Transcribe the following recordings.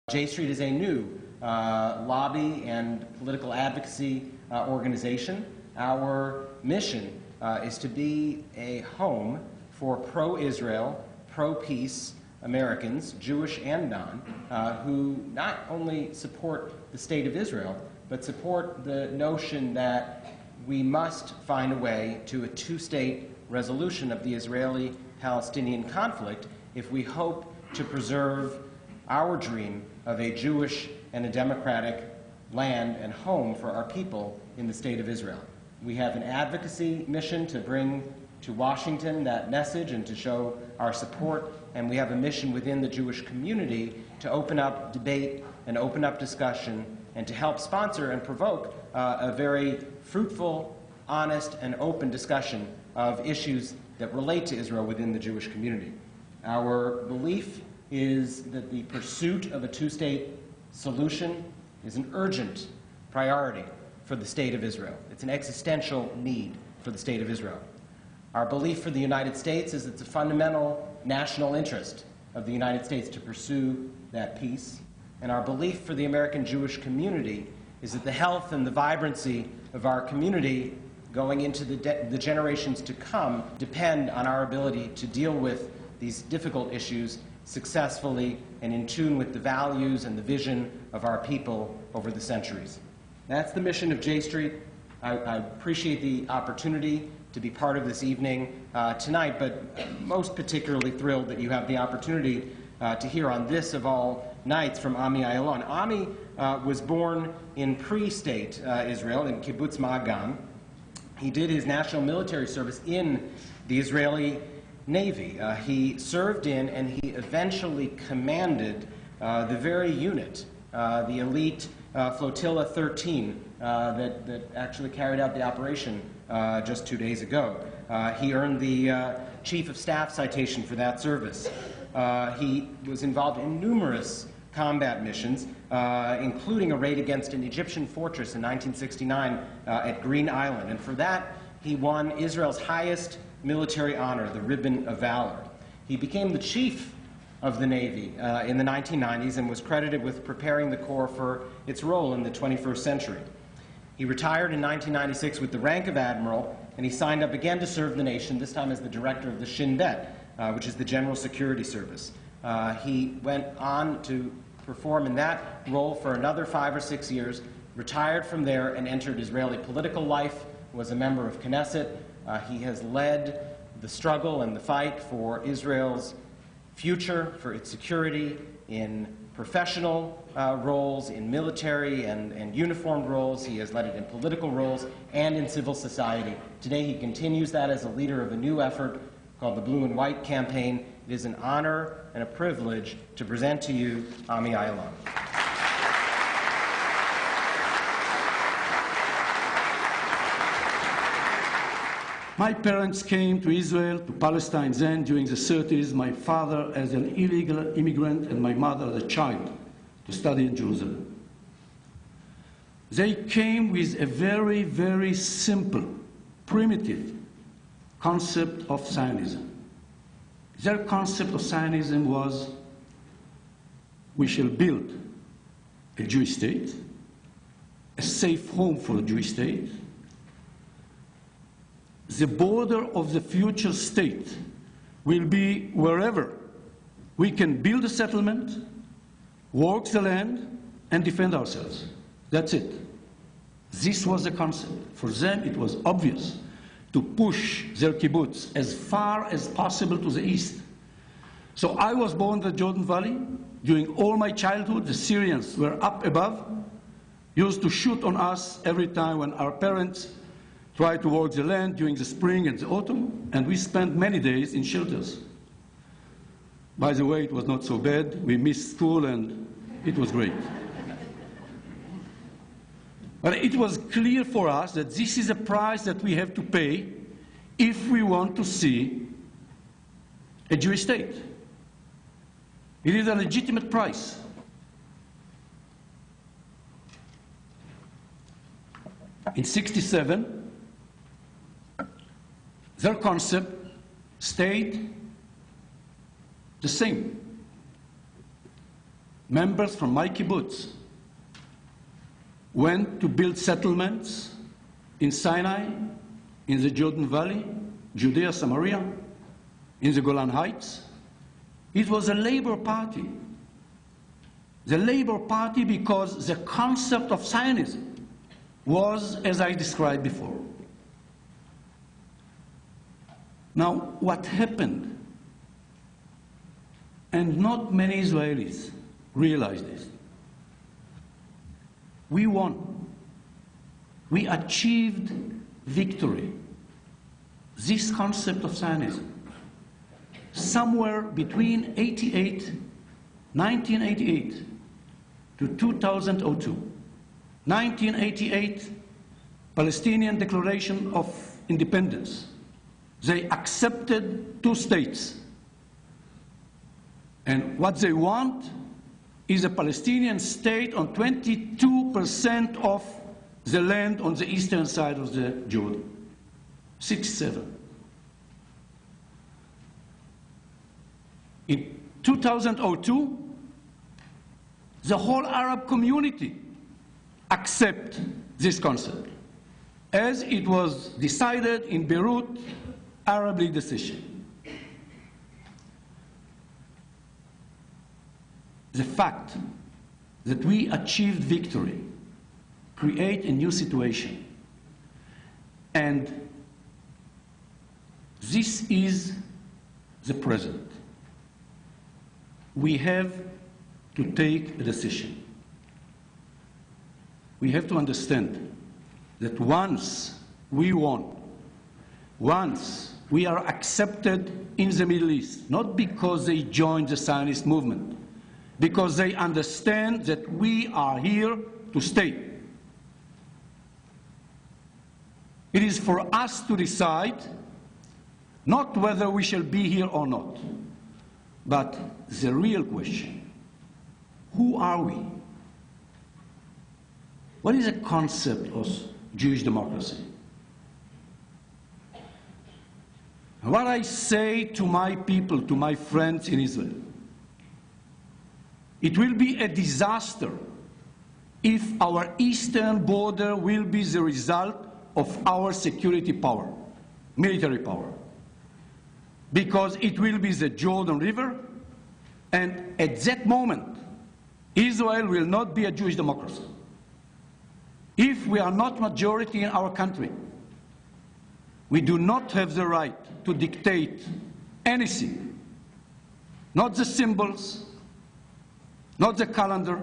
J Street is a new lobby and political advocacy organization. Our mission is to be a home for pro-Israel, pro-peace Americans, Jewish and non, who not only support the state of Israel, but support the notion that we must find a way to a two-state resolution of the Israeli-Palestinian conflict if we hope to preserve our dream of a Jewish and a democratic land and home for our people in the state of Israel. We have an advocacy mission to bring to Washington that message and to show our support, and we have a mission within the Jewish community to open up debate and open up discussion and to help sponsor and provoke a very fruitful, honest, and open discussion of issues that relate to Israel within the Jewish community. Our belief is that the pursuit of a two-state solution is an urgent priority for the state of Israel. It's an existential need for the state of Israel. Our belief for the United States is it's a fundamental national interest of the United States to pursue that peace. And our belief for the American Jewish community is that the health and the vibrancy of our community going into the generations to come depend on our ability to deal with these difficult issues successfully and in tune with the values and the vision of our people over the centuries. That's the mission of J Street. I appreciate the opportunity to be part of this evening tonight, but most particularly thrilled that you have the opportunity to hear on this of all nights from Ami Ayalon. Ami was born in pre-state Israel, in Kibbutz Ma'agan. He did his national military service in the Israeli Navy. He served in and he eventually commanded the very unit, the elite Flotilla 13, that actually carried out the operation just 2 days ago. He earned the Chief of Staff citation for that service. He was involved in numerous combat missions, including a raid against an Egyptian fortress in 1969 at Green Island. And for that, he won Israel's highest military honor, the Ribbon of Valor. He became the chief of the Navy in the 1990s and was credited with preparing the Corps for its role in the 21st century. He retired in 1996 with the rank of admiral, and he signed up again to serve the nation, this time as the director of the Shin Bet, which is the General Security Service. He went on to perform in that role for another 5 or 6 years, retired from there and entered Israeli political life, was a member of Knesset. He has led the struggle and the fight for Israel's future, for its security, in professional roles, in military and uniformed roles. He has led it in political roles and in civil society. Today he continues that as a leader of a new effort called the Blue and White Campaign. It is an honor and a privilege to present to you Ami Ayalon. My parents came to Israel, to Palestine then, during the 30s, my father as an illegal immigrant and my mother as a child, to study in Jerusalem. They came with a very, very simple, primitive concept of Zionism. Their concept of Zionism was, we shall build a Jewish state, a safe home for a Jewish state. The border of the future state will be wherever we can build a settlement, work the land, and defend ourselves. That's it. This was the concept. For them, it was obvious to push their kibbutz as far as possible to the east. So I was born in the Jordan Valley. During all my childhood, the Syrians were up above, used to shoot on us every time when our parents tried to work the land during the spring and the autumn, and we spent many days in shelters. By the way, it was not so bad. We missed school, and it was great. But it was clear for us that this is a price that we have to pay if we want to see a Jewish state. It is a legitimate price. In '67, their concept stayed the same. members from my kibbutz went to build settlements in Sinai, in the Jordan Valley, Judea, Samaria, in the Golan Heights. It was a labor party. The labor party because the concept of Zionism was, as I described before. Now, what happened, and not many Israelis realize this, we won. We achieved victory. This concept of Zionism, somewhere between 1988 to 2002. 1988, Palestinian Declaration of Independence. They accepted 2 states. And what they want is a Palestinian state on 22% of the land on the eastern side of the Jordan. 6-7. In 2002, the whole Arab community accept this concept, as it was decided in Beirut Arab League decision. The fact that we achieved victory create a new situation, and this is the present. We have to take a decision. We have to understand that once we won, once we are accepted in the Middle East, not because they joined the Zionist movement, because they understand that we are here to stay. It is for us to decide not whether we shall be here or not, but the real question: who are we? What is the concept of Jewish democracy? What I say to my people, to my friends in Israel, it will be a disaster if our eastern border will be the result of our security power, military power, because it will be the Jordan River, and at that moment, Israel will not be a Jewish democracy. If we are not majority in our country, we do not have the right to dictate anything, not the symbols, not the calendar,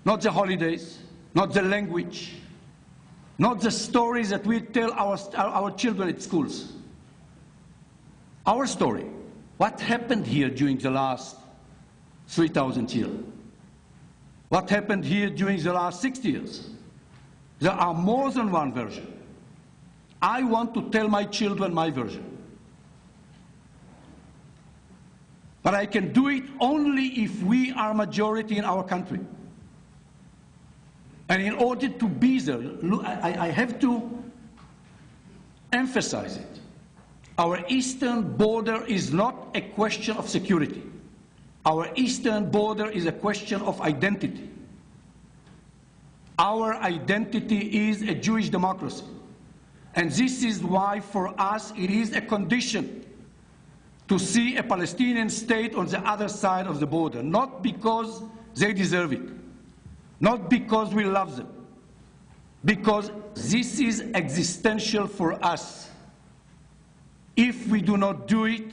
not the holidays, not the language, not the stories that we tell our children at schools. Our story, what happened here during the last 3,000 years? What happened here during the last 60 years? There are more than one version. I want to tell my children my version. But I can do it only if we are majority in our country. And in order to be there, I have to emphasize it. Our eastern border is not a question of security. Our eastern border is a question of identity. Our identity is a Jewish democracy. And this is why, for us, it is a condition to see a Palestinian state on the other side of the border, not because they deserve it, not because we love them, because this is existential for us. If we do not do it,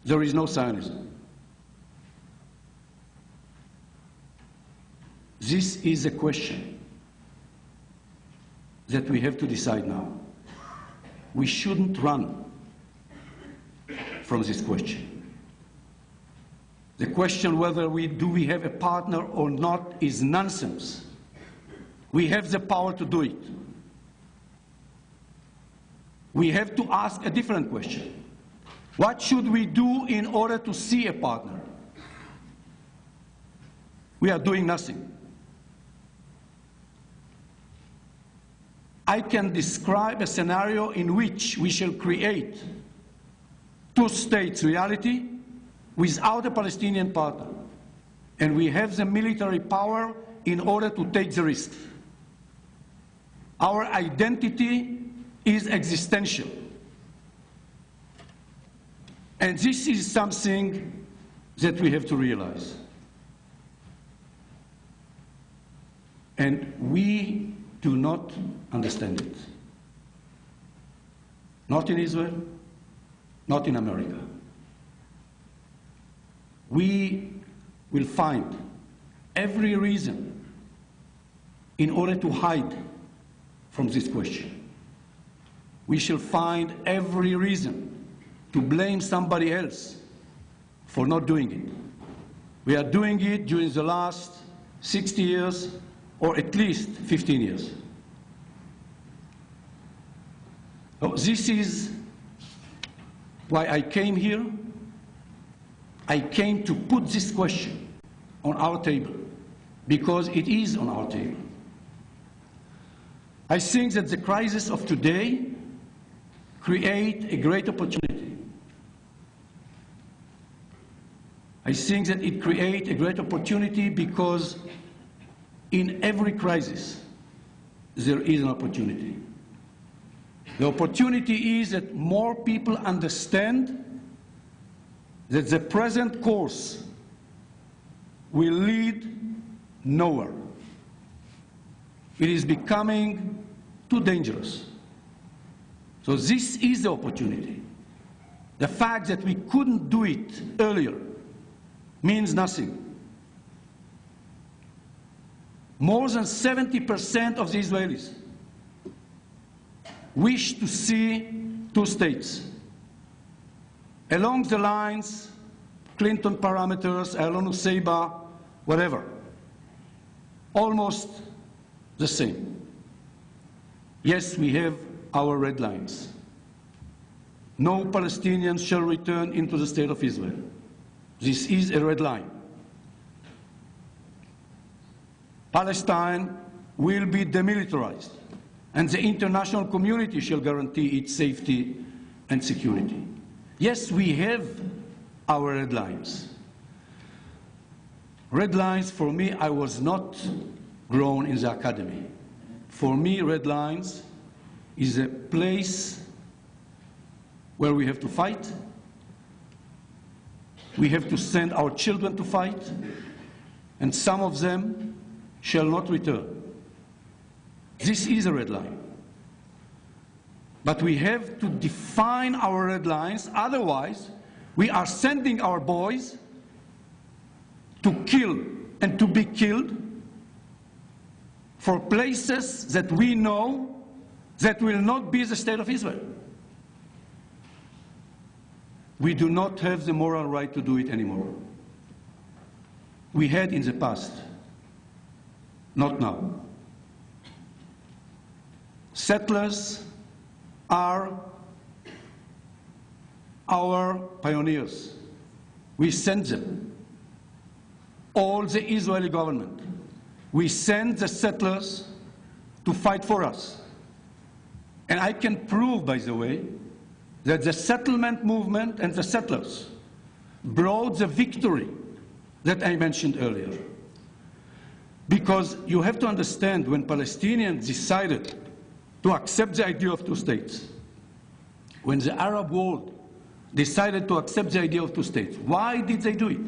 there is no Zionism. This is a question that we have to decide now. We shouldn't run from this question. The question whether do we have a partner or not is nonsense. We have the power to do it. We have to ask a different question. What should we do in order to see a partner? We are doing nothing. I can describe a scenario in which we shall create two states reality without a Palestinian partner. And we have the military power in order to take the risk. Our identity is existential. And this is something that we have to realize. And we do not understand it. Not in Israel, not in America. We will find every reason in order to hide from this question. We shall find every reason to blame somebody else for not doing it. We are doing it during the last 60 years, or at least 15 years. So this is why I came here. I came to put this question on our table, because it is on our table. I think that the crisis of today creates a great opportunity. I think that it creates a great opportunity because in every crisis there is an opportunity. The opportunity is that more people understand that the present course will lead nowhere. It is becoming too dangerous. So this is the opportunity. The fact that we couldn't do it earlier means nothing. More than 70% of the Israelis wish to see two states. Along the lines, Clinton parameters, Ayalon Seba, whatever. Almost the same. Yes, we have our red lines. No Palestinians shall return into the state of Israel. This is a red line. Palestine will be demilitarized, and the international community shall guarantee its safety and security. Yes, we have our red lines. Red lines, for me, I was not grown in the academy. For me, red lines is a place where we have to fight. We have to send our children to fight, and some of them shall not return. This is a red line. But we have to define our red lines, otherwise we are sending our boys to kill and to be killed for places that we know that will not be the state of Israel. We do not have the moral right to do it anymore. We had in the past, not now. Settlers are our pioneers. We send them. All the Israeli government. We send the settlers to fight for us. And I can prove, by the way, that the settlement movement and the settlers brought the victory that I mentioned earlier. Because you have to understand, when Palestinians decided to accept the idea of two states, when the Arab world decided to accept the idea of two states, why did they do it?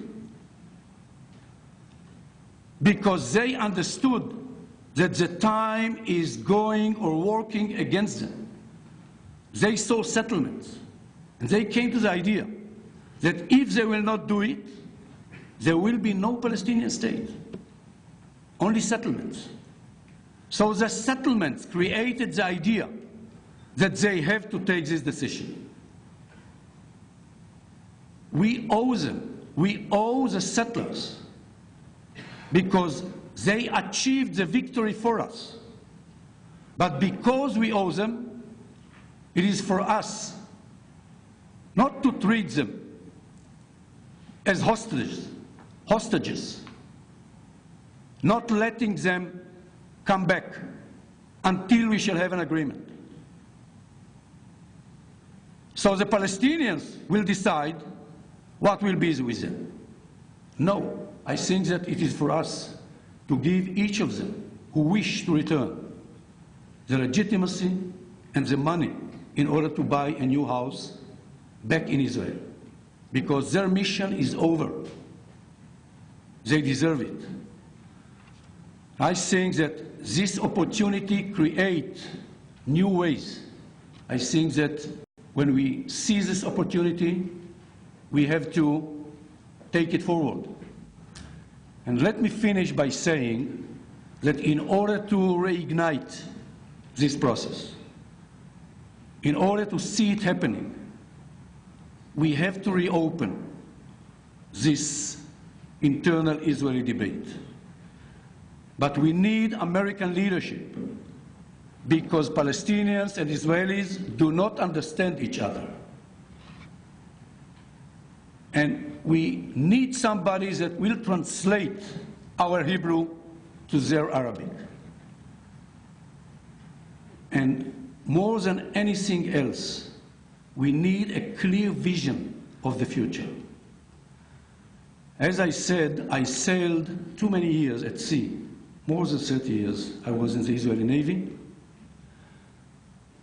Because they understood that the time is going or working against them. They saw settlements, and they came to the idea that if they will not do it, there will be no Palestinian state, only settlements. So the settlements created the idea that they have to take this decision. We owe them, we owe the settlers, because they achieved the victory for us. But because we owe them, it is for us not to treat them as hostages, not letting them come back until we shall have an agreement. So the Palestinians will decide what will be with them? No, I think that it is for us to give each of them who wish to return the legitimacy and the money in order to buy a new house back in Israel, because their mission is over. They deserve it. I think that this opportunity creates new ways. I think that when we see this opportunity, we have to take it forward. And let me finish by saying that in order to reignite this process, in order to see it happening, we have to reopen this internal Israeli debate. But we need American leadership, because Palestinians and Israelis do not understand each other. And we need somebody that will translate our Hebrew to their Arabic. And more than anything else, we need a clear vision of the future. As I said, I sailed too many years at sea. More than 30 years I was in the Israeli Navy.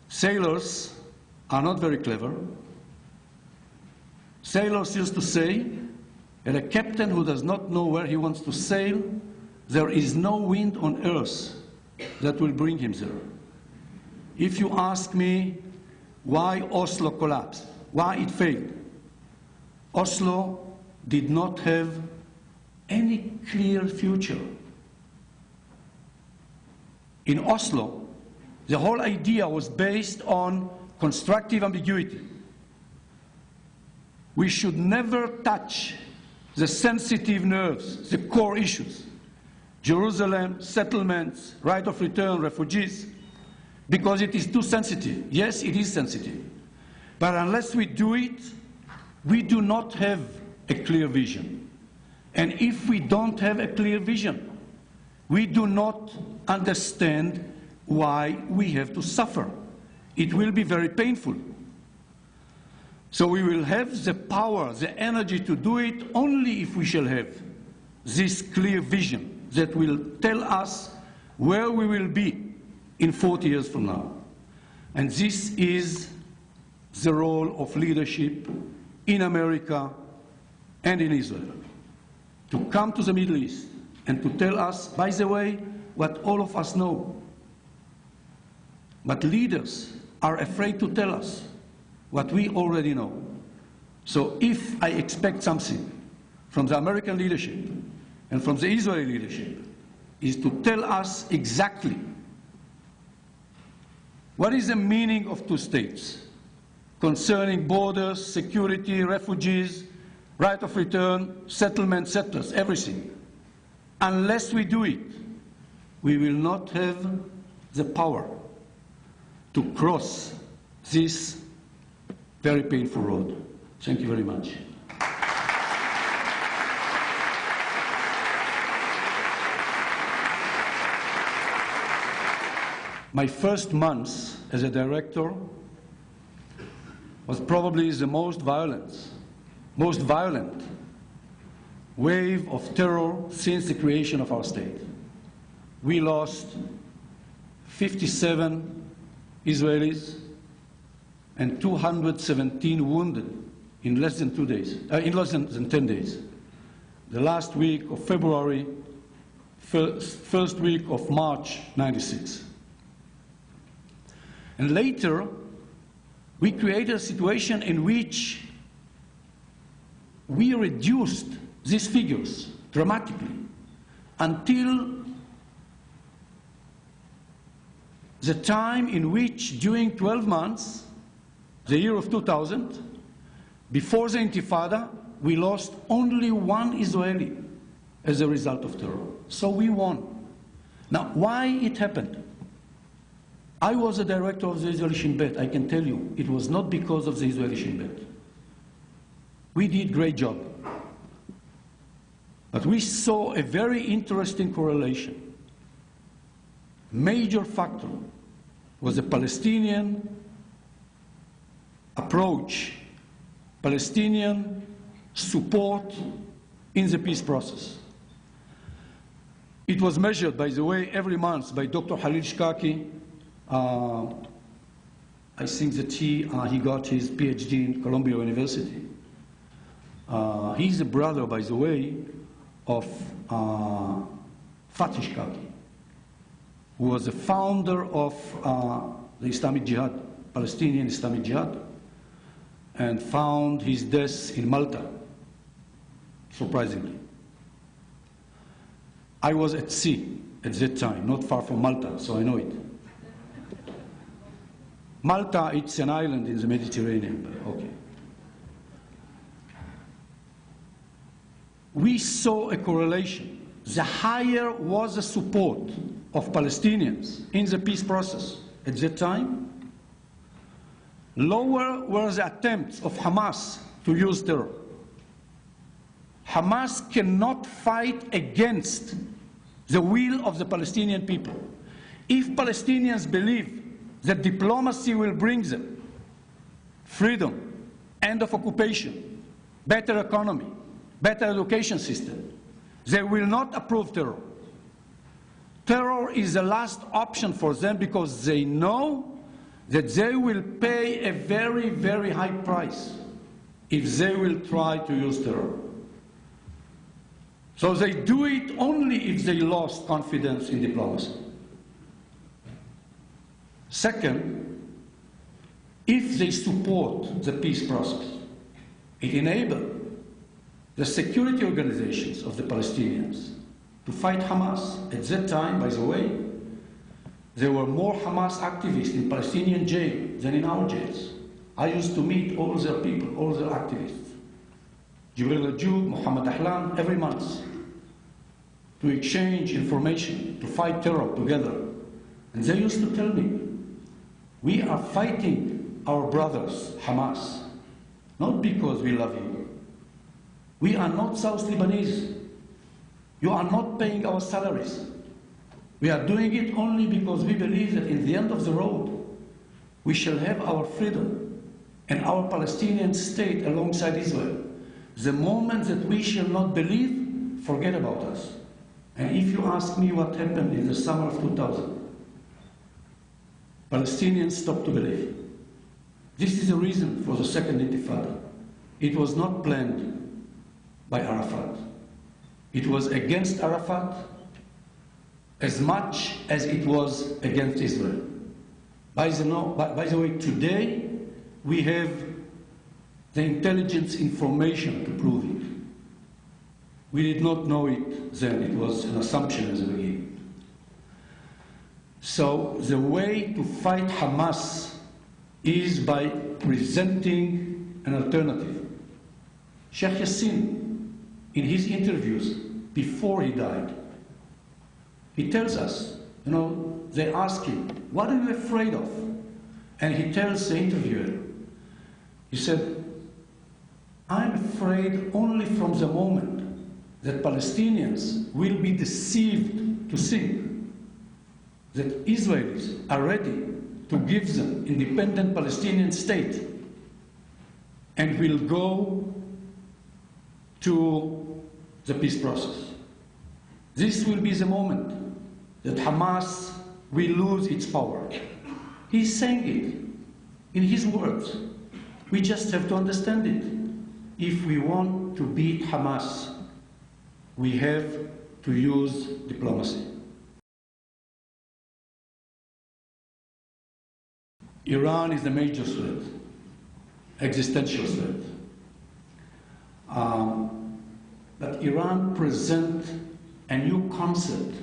Sailors are not very clever. Sailors used to say that a captain who does not know where he wants to sail, there is no wind on earth that will bring him there. If you ask me why Oslo collapsed, why it failed, Oslo did not have any clear future. In Oslo, the whole idea was based on constructive ambiguity. We should never touch the sensitive nerves, the core issues: Jerusalem, settlements, right of return, refugees, because it is too sensitive. Yes, it is sensitive. But unless we do it, we do not have a clear vision. And if we don't have a clear vision, we do not understand why we have to suffer. It will be very painful. So we will have the power, the energy to do it only if we shall have this clear vision that will tell us where we will be in 40 years from now. And this is the role of leadership in America and in Israel, to come to the Middle East and to tell us, by the way, what all of us know. But leaders are afraid to tell us what we already know. So if I expect something from the American leadership and from the Israeli leadership, is to tell us exactly what is the meaning of two states concerning borders, security, refugees, right of return, settlement, settlers, everything. Unless we do it, we will not have the power to cross this very painful road. Thank you very much. My first months as a director was probably the most violent wave of terror since the creation of our state. We lost 57 Israelis and 217 wounded in less than 2 days, in less than 10 days. The last week of February, first week of March, '96. And later, we created a situation in which we reduced these figures dramatically until the time in which, during 12 months, the year of 2000, before the Intifada, we lost only one Israeli as a result of terror. So we won. Now, why it happened? I was a director of the Israeli Shin Bet. I can tell you, it was not because of the Israeli Shin Bet. We did a great job. But we saw a very interesting correlation. Major factor was the Palestinian approach, Palestinian support in the peace process. It was measured, by the way, every month by Dr. Halil Shkaki. I think that he got his PhD in Columbia University. He's the brother, by the way, of Fatih Shkaki, who was the founder of the Islamic Jihad, Palestinian Islamic Jihad, and found his death in Malta, surprisingly. I was at sea at that time, not far from Malta, so I know it. Malta, it's an island in the Mediterranean, but okay. We saw a correlation. The higher was the support of Palestinians in the peace process at that time, lower were the attempts of Hamas to use terror. Hamas cannot fight against the will of the Palestinian people. If Palestinians believe that diplomacy will bring them freedom, end of occupation, better economy, better education system, they will not approve terror. Terror is the last option for them because they know that they will pay a very, very high price if they will try to use terror. So they do it only if they lost confidence in diplomacy. Second, if they support the peace process, it enables the security organizations of the Palestinians to fight Hamas. At that time, by the way, there were more Hamas activists in Palestinian jail than in our jails. I used to meet all their people, all their activists. Jibril Ajoub, Mohammed Ahlan, every month, to exchange information, to fight terror together. And they used to tell me, we are fighting our brothers, Hamas, not because we love you. We are not South Lebanese. You are not paying our salaries. We are doing it only because we believe that in the end of the road, we shall have our freedom and our Palestinian state alongside Israel. The moment that we shall not believe, forget about us. And if you ask me what happened in the summer of 2000, Palestinians stopped to believe. This is the reason for the Second Intifada. It was not planned by Arafat. It was against Arafat as much as it was against Israel. By the way, today we have the intelligence information to prove it. We did not know it then. It was an assumption at the beginning. So the way to fight Hamas is by presenting an alternative. Sheikh Yassin, in his interviews before he died, he tells us, they ask him, what are you afraid of? And he tells the interviewer, he said, I'm afraid only from the moment that Palestinians will be deceived to think that Israelis are ready to give them independent Palestinian state and will go to the peace process. This will be the moment that Hamas will lose its power. He's saying it in his words. We just have to understand it. If we want to beat Hamas, we have to use diplomacy. Iran is a major threat, existential threat. But Iran presents a new concept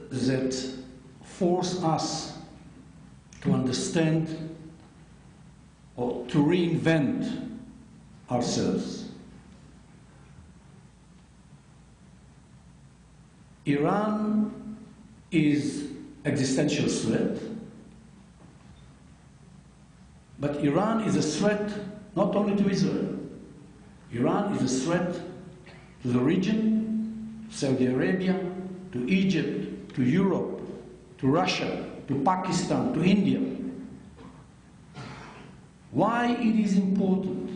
that forces us to understand or to reinvent ourselves. Iran is existential threat, but Iran is a threat not only to Israel. Iran is a threat to the region, Saudi Arabia, to Egypt, to Europe, to Russia, to Pakistan, to India. Why it is important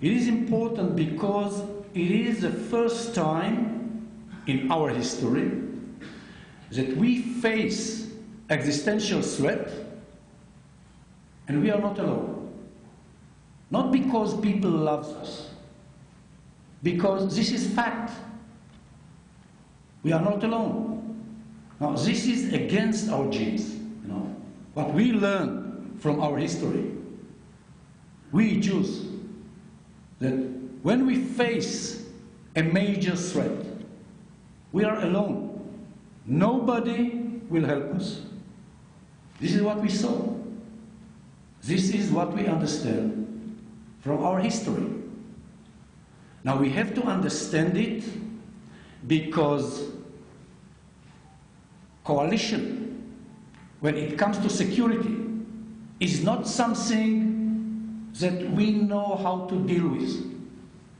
It is important because it is the first time in our history that we face existential threat and we are not alone. Not because people love us, because this is fact. We are not alone. Now, this is against our genes, what we learn from our history. We Jews, that when we face a major threat, we are alone. Nobody will help us. This is what we saw. This is what we understand from our history. Now we have to understand it because coalition, when it comes to security, is not something that we know how to deal with.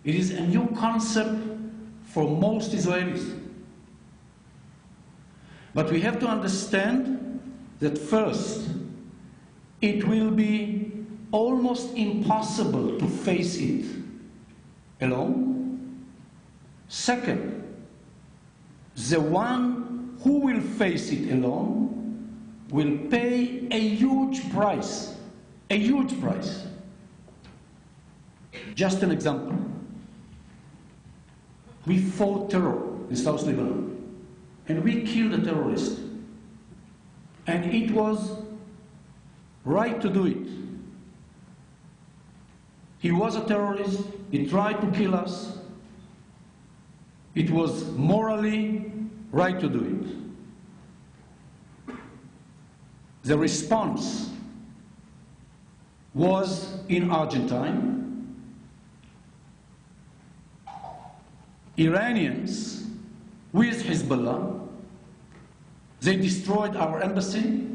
It is a new concept for most Israelis. But we have to understand that first, it will be almost impossible to face it alone. Second, the one who will face it alone will pay a huge price. A huge price. Just an example. We fought terror in South Lebanon, and we killed a terrorist. And it was right to do it. He was a terrorist, he tried to kill us. It was morally right to do it. The response was in Argentine. Iranians with Hezbollah, they destroyed our embassy.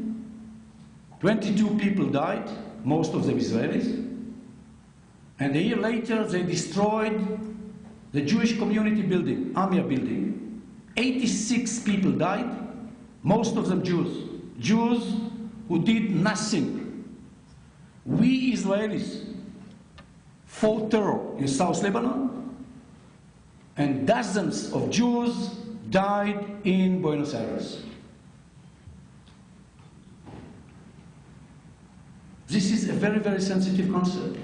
22 people died, most of them Israelis. And a year later, they destroyed the Jewish community building, Ami Ayalon building. 86 people died, most of them Jews. Jews who did nothing. We Israelis fought terror in South Lebanon, and dozens of Jews died in Buenos Aires. This is a very, very sensitive concept.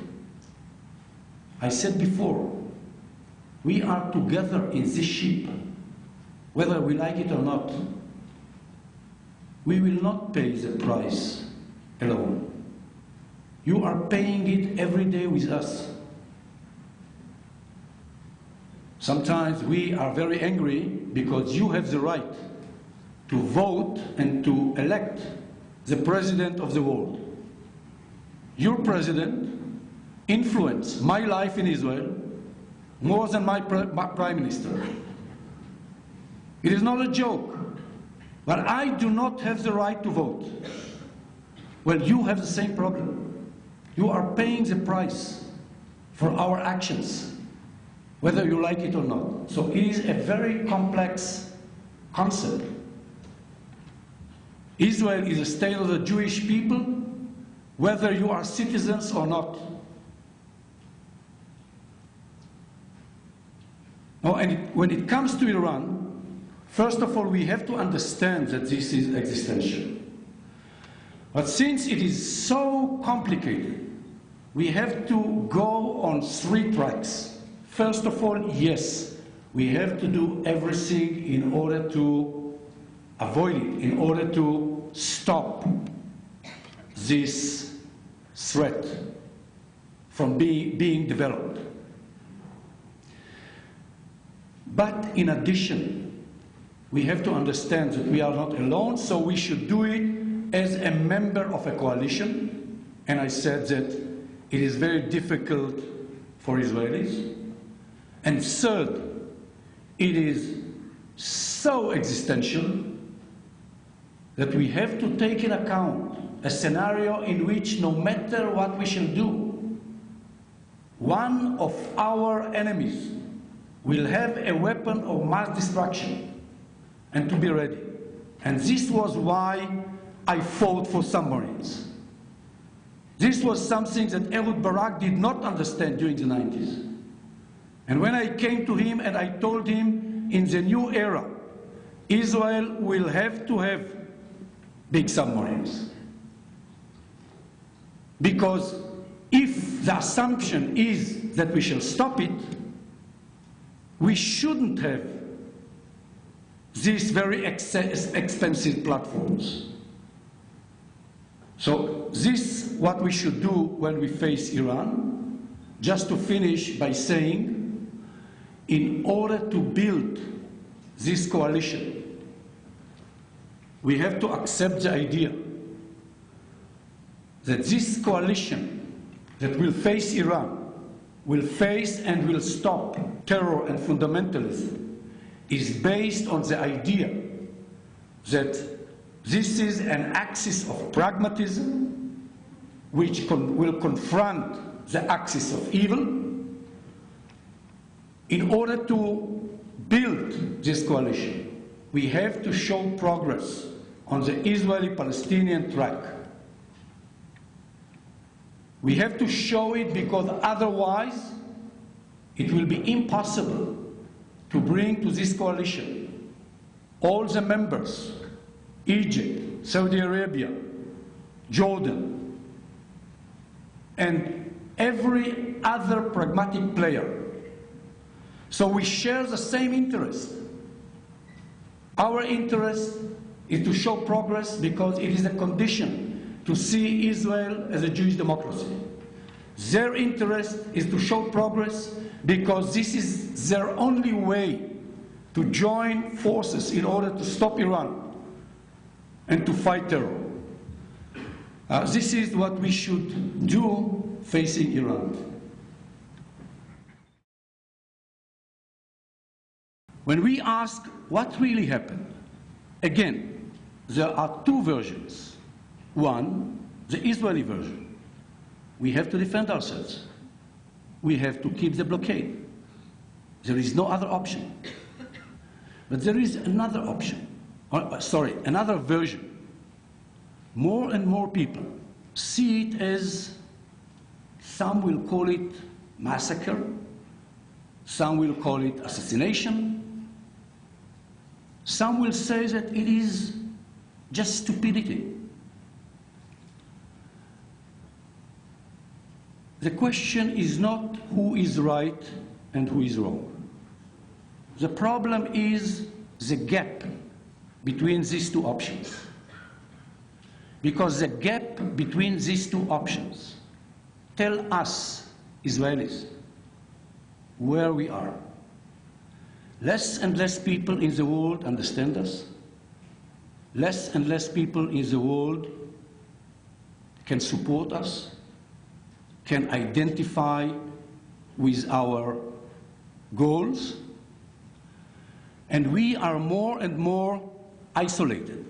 I said before, we are together in this ship, whether we like it or not. We will not pay the price alone. You are paying it every day with us. Sometimes we are very angry because you have the right to vote and to elect the president of the world. Your president influenced my life in Israel more than my prime minister. It is not a joke, but I do not have the right to vote. Well, you have the same problem. You are paying the price for our actions, whether you like it or not. So it is a very complex concept. Israel is a state of the Jewish people, whether you are citizens or not. Now, and when it comes to Iran, first of all, we have to understand that this is existential. But since it is so complicated, we have to go on 3 tracks. First of all, yes, we have to do everything in order to avoid it, in order to stop this threat from being developed. But in addition, we have to understand that we are not alone, so we should do it as a member of a coalition. And I said that it is very difficult for Israelis. And third, it is so existential that we have to take into account a scenario in which no matter what we shall do, one of our enemies will have a weapon of mass destruction, and to be ready. And this was why I fought for submarines. This was something that Ehud Barak did not understand during the 90s. And when I came to him and I told him, in the new era, Israel will have to have big submarines. Because if the assumption is that we shall stop it, we shouldn't have these very expensive platforms. So this is what we should do when we face Iran. Just to finish by saying, in order to build this coalition, we have to accept the idea that this coalition that will face Iran, will face and will stop terror and fundamentalism, is based on the idea that this is an axis of pragmatism which will confront the axis of evil. In order to build this coalition, we have to show progress on the Israeli-Palestinian track. We have to show it because otherwise it will be impossible to bring to this coalition all the members, Egypt, Saudi Arabia, Jordan, and every other pragmatic player. So we share the same interest. Our interest is to show progress because it is a condition to see Israel as a Jewish democracy. Their interest is to show progress because this is their only way to join forces in order to stop Iran and to fight terror. This is what we should do facing Iran. When we ask what really happened, again, there are two versions. One, the Israeli version. We have to defend ourselves. We have to keep the blockade. There is no other option. But there is another option, another version. More and more people see it as, some will call it massacre, some will call it assassination, some will say that it is just stupidity. The question is not who is right and who is wrong. The problem is the gap between these two options. Because the gap between these two options tell us, Israelis, where we are. Less and less people in the world understand us. Less and less people in the world can support us, can identify with our goals, and we are more and more isolated.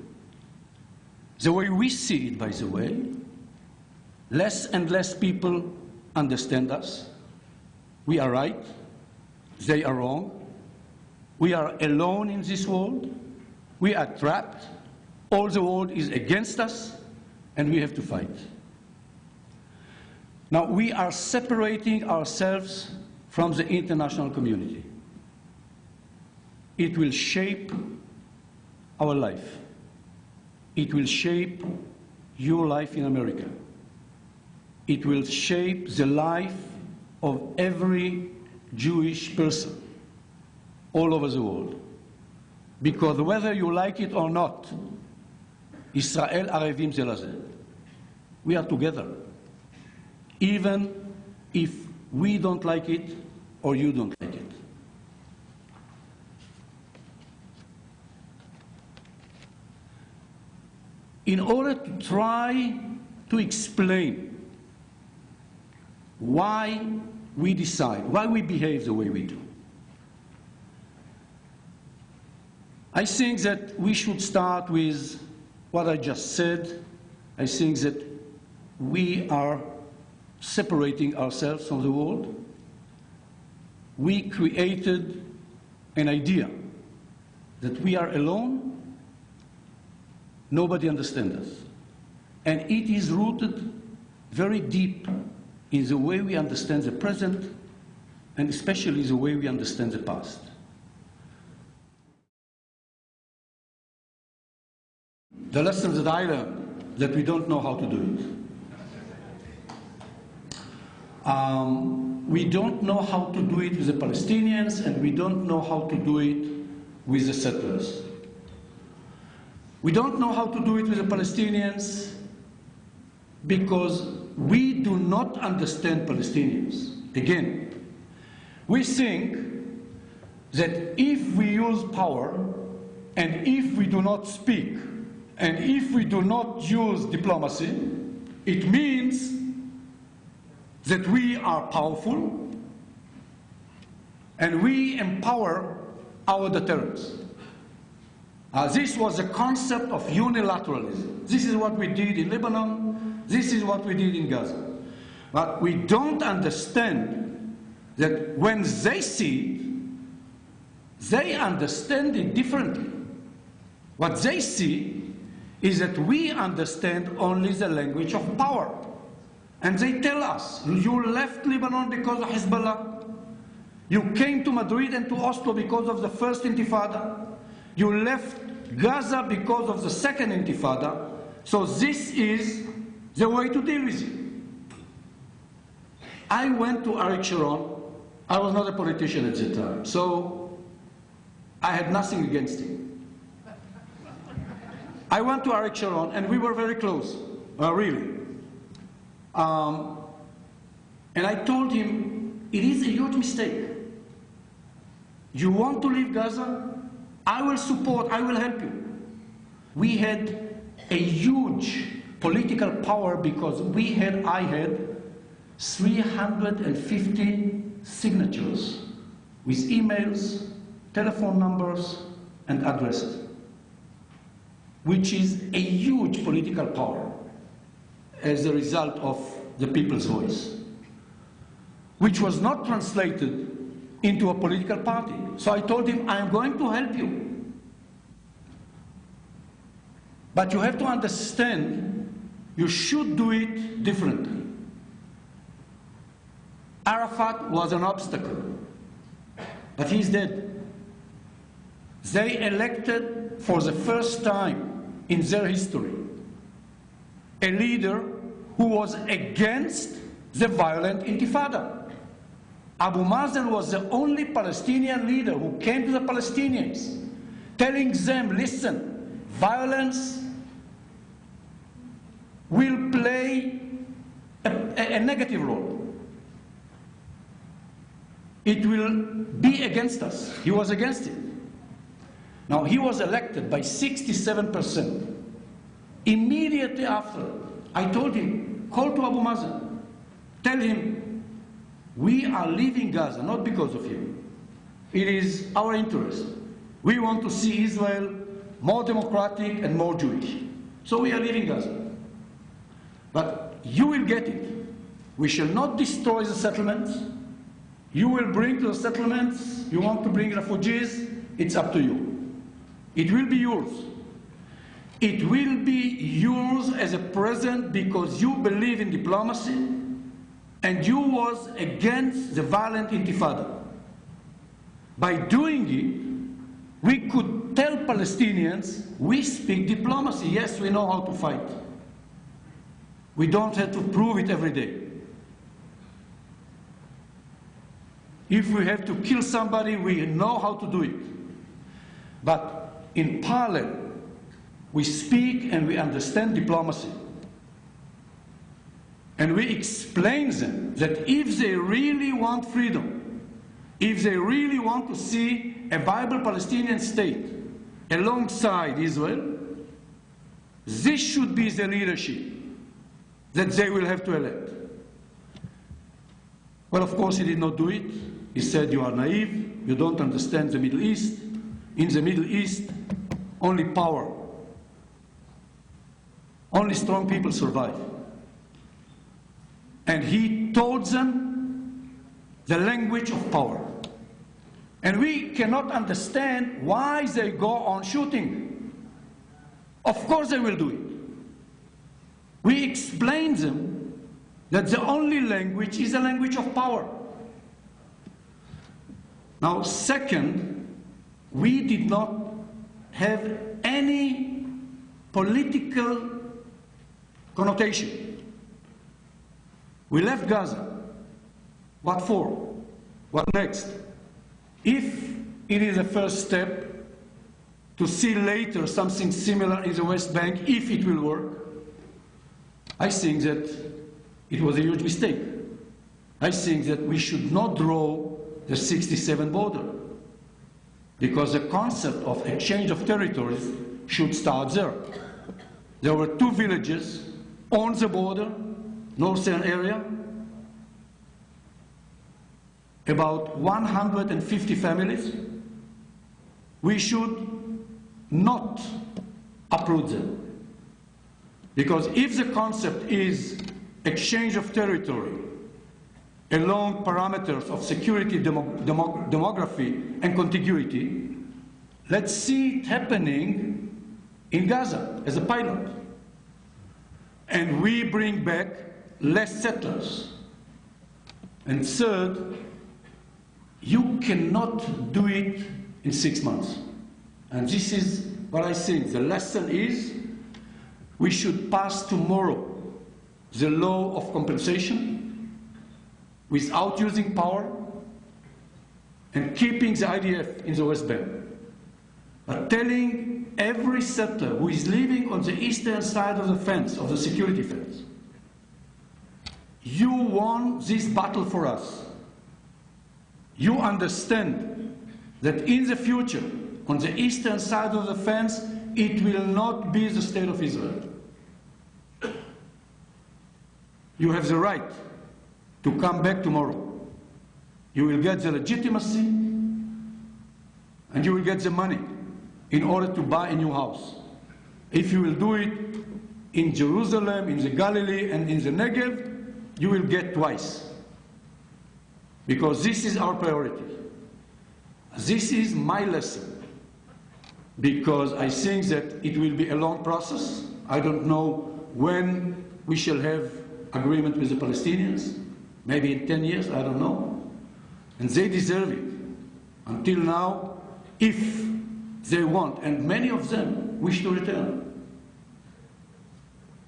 The way we see it, by the way, less and less people understand us. We are right, they are wrong. We are alone in this world. We are trapped. All the world is against us, and we have to fight. Now, we are separating ourselves from the international community. It will shape our life. It will shape your life in America. It will shape the life of every Jewish person all over the world. Because whether you like it or not, Israel arevim זה לזה. We are together. Even if we don't like it or you don't like it. In order to try to explain why we decide, why we behave the way we do, I think that we should start with what I just said. I think that we are separating ourselves from the world. We created an idea that we are alone, nobody understands us. And it is rooted very deep in the way we understand the present, and especially the way we understand the past. The lesson that I learned, that we don't know how to do it. We don't know how to do it with the Palestinians, and we don't know how to do it with the settlers. We don't know how to do it with the Palestinians because we do not understand Palestinians. Again, we think that if we use power, and if we do not speak, and if we do not use diplomacy, it means that we are powerful and we empower our deterrents. This was a concept of unilateralism. This is what we did in Lebanon. This is what we did in Gaza. But we don't understand that when they see it, they understand it differently. What they see is that we understand only the language of power. And they tell us, you left Lebanon because of Hezbollah. You came to Madrid and to Oslo because of the first Intifada. You left Gaza because of the second Intifada. So this is the way to deal with it. I went to Aric Sharon. I was not a politician at the time, so I had nothing against him. I went to Aric Sharon, and we were very close, really. And I told him, it is a huge mistake. You want to leave Gaza? I will support, I will help you. We had a huge political power because I had 350 signatures with emails, telephone numbers, and addresses, which is a huge political power as a result of the people's voice, which was not translated into a political party. So I told him, I am going to help you. But you have to understand, you should do it differently. Arafat was an obstacle, but he's dead. They elected for the first time in their history a leader who was against the violent intifada. Abu Mazen was the only Palestinian leader who came to the Palestinians, telling them, listen, violence will play a negative role. It will be against us. He was against it. Now, he was elected by 67%. Immediately after, I told him, call to Abu Mazen, tell him, we are leaving Gaza, not because of you. It is our interest. We want to see Israel more democratic and more Jewish. So we are leaving Gaza. But you will get it. We shall not destroy the settlements. You will bring to the settlements, you want to bring refugees, it's up to you. It will be yours. It will be yours as a present because you believe in diplomacy and you was against the violent intifada. By doing it, we could tell Palestinians, we speak diplomacy. Yes, we know how to fight. We don't have to prove it every day. If we have to kill somebody, we know how to do it. But in parallel, we speak and we understand diplomacy. And we explain them that if they really want freedom, if they really want to see a viable Palestinian state alongside Israel, this should be the leadership that they will have to elect. Well, of course, he did not do it. He said, you are naive, you don't understand the Middle East. In the Middle East, only power, only strong people survive. And he taught them the language of power. And we cannot understand why they go on shooting. Of course they will do it. We explain them that the only language is a language of power. Now, second, we did not have any political connotation. We left Gaza. What for? What next? If it is a first step to see later something similar in the West Bank, if it will work, I think that it was a huge mistake. I think that we should not draw the 67 border, because the concept of exchange of territories should start there. There were 2 villages on the border, northern area, about 150 families. We should not uproot them. Because if the concept is exchange of territory along parameters of security, demography, and contiguity, let's see it happening in Gaza as a pilot. And we bring back less settlers. And third, you cannot do it in 6 months. And this is what I think. The lesson is we should pass tomorrow the law of compensation without using power and keeping the IDF in the West Bank. But telling every settler who is living on the eastern side of the fence, of the security fence, you won this battle for us. You understand that in the future, on the eastern side of the fence, it will not be the state of Israel. You have the right to come back tomorrow. You will get the legitimacy and you will get the money in order to buy a new house. If you will do it in Jerusalem, in the Galilee, and in the Negev, you will get twice. Because this is our priority. This is my lesson. Because I think that it will be a long process. I don't know when we shall have agreement with the Palestinians. Maybe in 10 years, I don't know. And they deserve it. Until now, if they want, and many of them wish to return.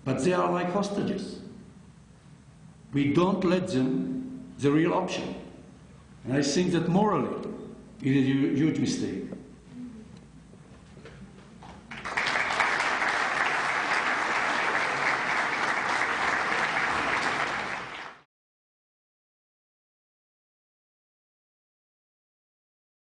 But they are like hostages. We don't let them the real option. And I think that morally, it is a huge mistake.